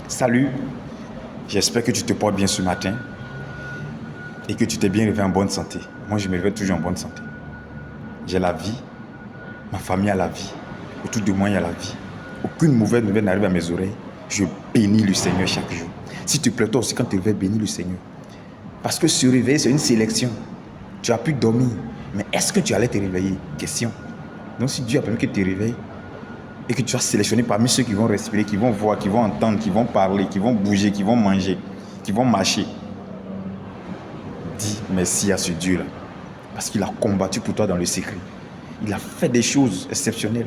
Salut, j'espère que tu te portes bien ce matin et que tu t'es bien réveillé en bonne santé. Moi, je me réveille toujours en bonne santé. J'ai la vie, ma famille a la vie, autour de moi, il y a la vie. Aucune mauvaise nouvelle n'arrive à mes oreilles. Je bénis le Seigneur chaque jour. S'il te plaît, toi aussi, quand tu te réveilles, bénis le Seigneur. Parce que se réveiller, c'est une sélection. Tu as pu dormir, mais est-ce que tu allais te réveiller? Question. Donc, si Dieu a permis que tu te réveilles, et que tu sois sélectionné parmi ceux qui vont respirer, qui vont voir, qui vont entendre, qui vont parler, qui vont bouger, qui vont manger, qui vont marcher. Dis merci à ce Dieu-là. Parce qu'il a combattu pour toi dans le secret. Il a fait des choses exceptionnelles.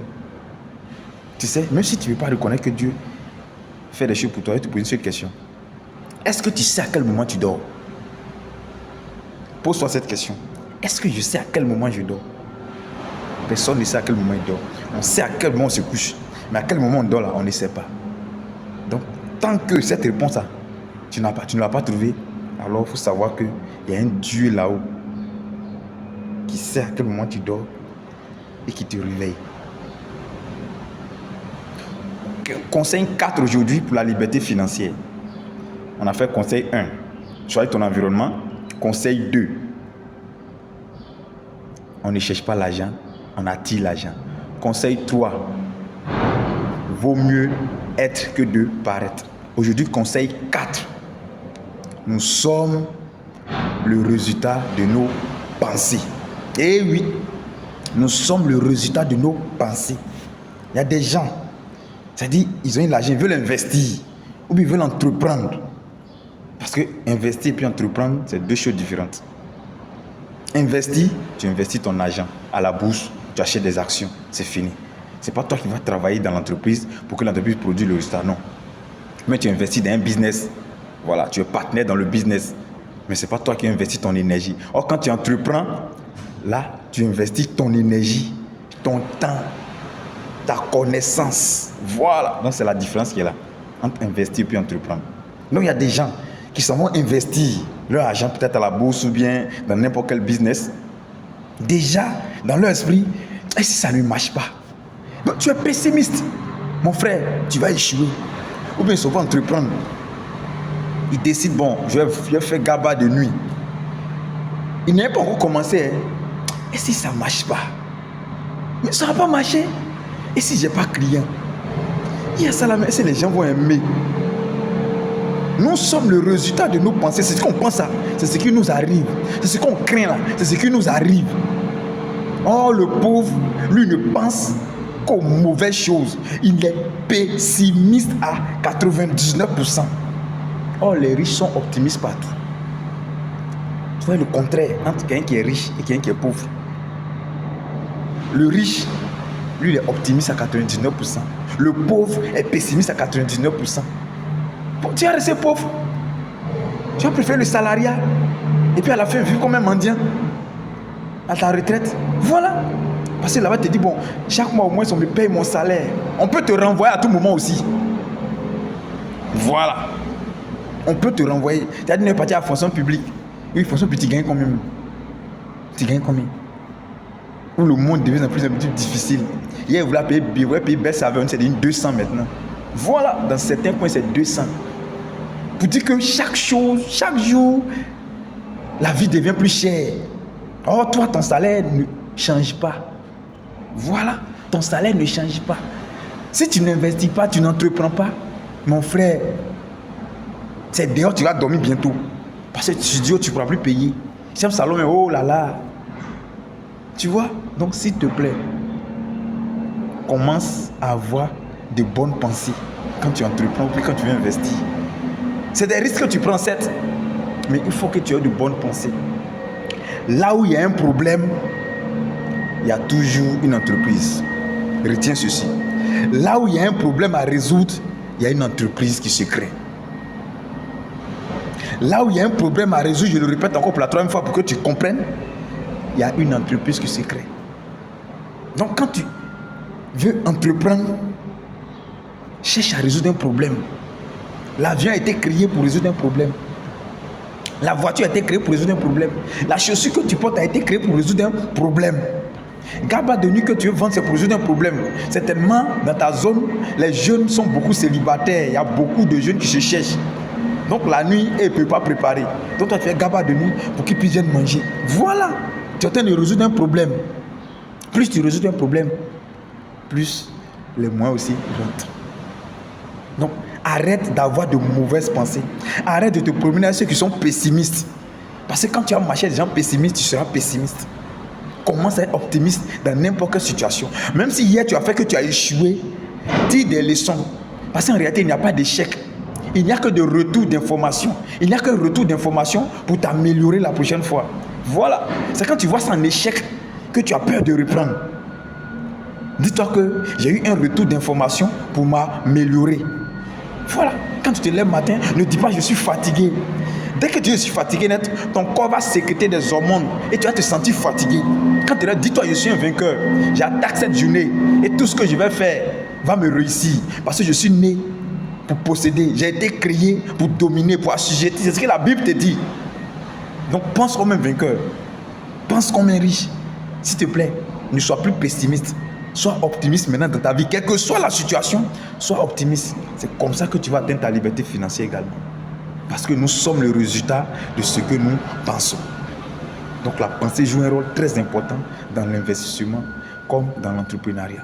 Tu sais, même si tu ne veux pas reconnaître que Dieu fait des choses pour toi, je te pose une seule question. Est-ce que tu sais à quel moment tu dors? Pose-toi cette question. Est-ce que je sais à quel moment je dors? Personne ne sait à quel moment il dort. On sait à quel moment on se couche. Mais à quel moment on dort là, on ne sait pas. Donc, tant que cette réponse-là, tu ne l'as pas trouvée, alors il faut savoir qu'il y a un Dieu là-haut qui sait à quel moment tu dors et qui te réveille. Conseil 4 aujourd'hui pour la liberté financière. On a fait conseil 1. Choisis ton environnement. Conseil 2. On ne cherche pas l'argent, on attire l'argent. Conseil 3. Vaut mieux être que de paraître. Aujourd'hui, conseil 4. Nous sommes le résultat de nos pensées. Eh oui, nous sommes le résultat de nos pensées. Il y a des gens, c'est-à-dire, ils ont eu l'argent, ils veulent investir, ou bien ils veulent entreprendre. Parce que investir et puis entreprendre, c'est deux choses différentes. Investir, tu investis ton argent à la bourse, tu achètes des actions, c'est fini. Ce n'est pas toi qui vas travailler dans l'entreprise pour que l'entreprise produise le résultat, non. Mais tu investis dans un business, voilà, tu es partenaire dans le business. Mais ce n'est pas toi qui investis ton énergie. Or, quand tu entreprends, là, tu investis ton énergie, ton temps, ta connaissance. Voilà. Donc, c'est la différence qui est là entre investir et puis entreprendre. Donc, il y a des gens qui s'en vont investir leur argent peut-être à la bourse ou bien dans n'importe quel business. Déjà, dans leur esprit, et si ça ne marche pas? Donc, tu es pessimiste. Mon frère, tu vas échouer. Ou bien ils se vont entreprendre. Ils décident, bon, je vais faire gaba de nuit. Il n'est pas encore commencé. Et si ça ne marche pas? Mais ça ne va pas marcher. Et si je n'ai pas client? Il y a ça là, mais est-ce que les gens vont aimer? Nous sommes le résultat de nos pensées. C'est ce qu'on pense là. C'est ce qui nous arrive. C'est ce qu'on craint là. C'est ce qui nous arrive. Oh, le pauvre, lui ne pense qu'aux mauvaises choses. Il est pessimiste à 99%. Oh, les riches sont optimistes partout. Tu vois le contraire entre quelqu'un qui est riche et quelqu'un qui est pauvre. Le riche, lui, il est optimiste à 99%. Le pauvre est pessimiste à 99%. Tu vas rester pauvre. Tu vas préférer le salariat. Et puis à la fin, vivre comme un mendiant. À ta retraite. Voilà. Parce que là-bas, tu te dis, bon, chaque mois au moins, on me paye mon salaire. On peut te renvoyer à tout moment aussi. Voilà. On peut te renvoyer. Tu as dit, ne pas partir à la fonction publique. Oui, fonction publique, tu gagnes combien? Tu gagnes combien? Où le monde devient de plus en plus difficile. Hier, vous voulez payer baisse à 20, c'est 200 maintenant. Voilà, dans certains points, c'est 200. Pour dire que chaque chose, chaque jour, la vie devient plus chère. Oh, toi, ton salaire ne change pas. Voilà, ton salaire ne change pas. Si tu n'investis pas, tu n'entreprends pas, mon frère, c'est dehors, tu vas dormir bientôt. Parce que studio, tu ne pourras plus payer. Si un salon, oh là là. Tu vois, donc s'il te plaît, commence à avoir de bonnes pensées quand tu entreprends ou quand tu veux investir. C'est des risques que tu prends, certes, mais il faut que tu aies de bonnes pensées. Là où il y a un problème, il y a toujours une entreprise. Retiens ceci. Là où il y a un problème à résoudre, il y a une entreprise qui se crée. Là où il y a un problème à résoudre, je le répète encore pour la troisième fois pour que tu comprennes, il y a une entreprise qui se crée. Donc quand tu veux entreprendre, cherche à résoudre un problème. L'avion a été créé pour résoudre un problème. La voiture a été créée pour résoudre un problème. La chaussure que tu portes a été créée pour résoudre un problème. GABA de nuit que tu veux vendre, c'est pour résoudre un problème. Certainement, dans ta zone, les jeunes sont beaucoup célibataires. Il y a beaucoup de jeunes qui se cherchent. Donc la nuit, ils ne peuvent pas préparer. Donc toi, tu fais GABA de nuit pour qu'ils puissent venir manger. Voilà. Tu es en train de résoudre un problème. Plus tu résous un problème, plus les moyens aussi rentrent. Donc, arrête d'avoir de mauvaises pensées. Arrête de te promener avec ceux qui sont pessimistes. Parce que quand tu vas marcher avec des gens pessimistes, tu seras pessimiste. Commence à être optimiste dans n'importe quelle situation. Même si hier tu as fait que tu as échoué, tire des leçons. Parce qu'en réalité, il n'y a pas d'échec. Il n'y a que de retour d'information. Il n'y a que retour d'information pour t'améliorer la prochaine fois. Voilà. C'est quand tu vois ça en échec que tu as peur de reprendre. Dis-toi que j'ai eu un retour d'information pour m'améliorer. Voilà. Quand tu te lèves le matin, ne dis pas je suis fatigué. Dès que tu es fatigué net, ton corps va sécréter des hormones et tu vas te sentir fatigué. Quand tu te lèves, dis-toi je suis un vainqueur. J'attaque cette journée et tout ce que je vais faire va me réussir. Parce que je suis né pour posséder. J'ai été créé pour dominer, pour assujettir. C'est ce que la Bible te dit. Donc pense comme un vainqueur. Pense comme un riche. S'il te plaît, ne sois plus pessimiste. Sois optimiste maintenant dans ta vie. Quelle que soit la situation, sois optimiste. C'est comme ça que tu vas atteindre ta liberté financière également. Parce que nous sommes le résultat de ce que nous pensons. Donc la pensée joue un rôle très important dans l'investissement comme dans l'entrepreneuriat.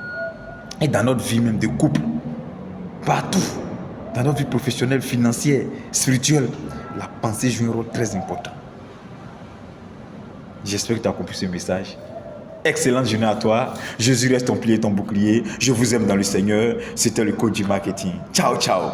Et dans notre vie même de couple. Partout. Dans notre vie professionnelle, financière, spirituelle. La pensée joue un rôle très important. J'espère que tu as compris ce message. Excellente journée à toi. Jésus reste ton pilier et ton bouclier. Je vous aime dans le Seigneur. C'était le coach du marketing. Ciao, ciao.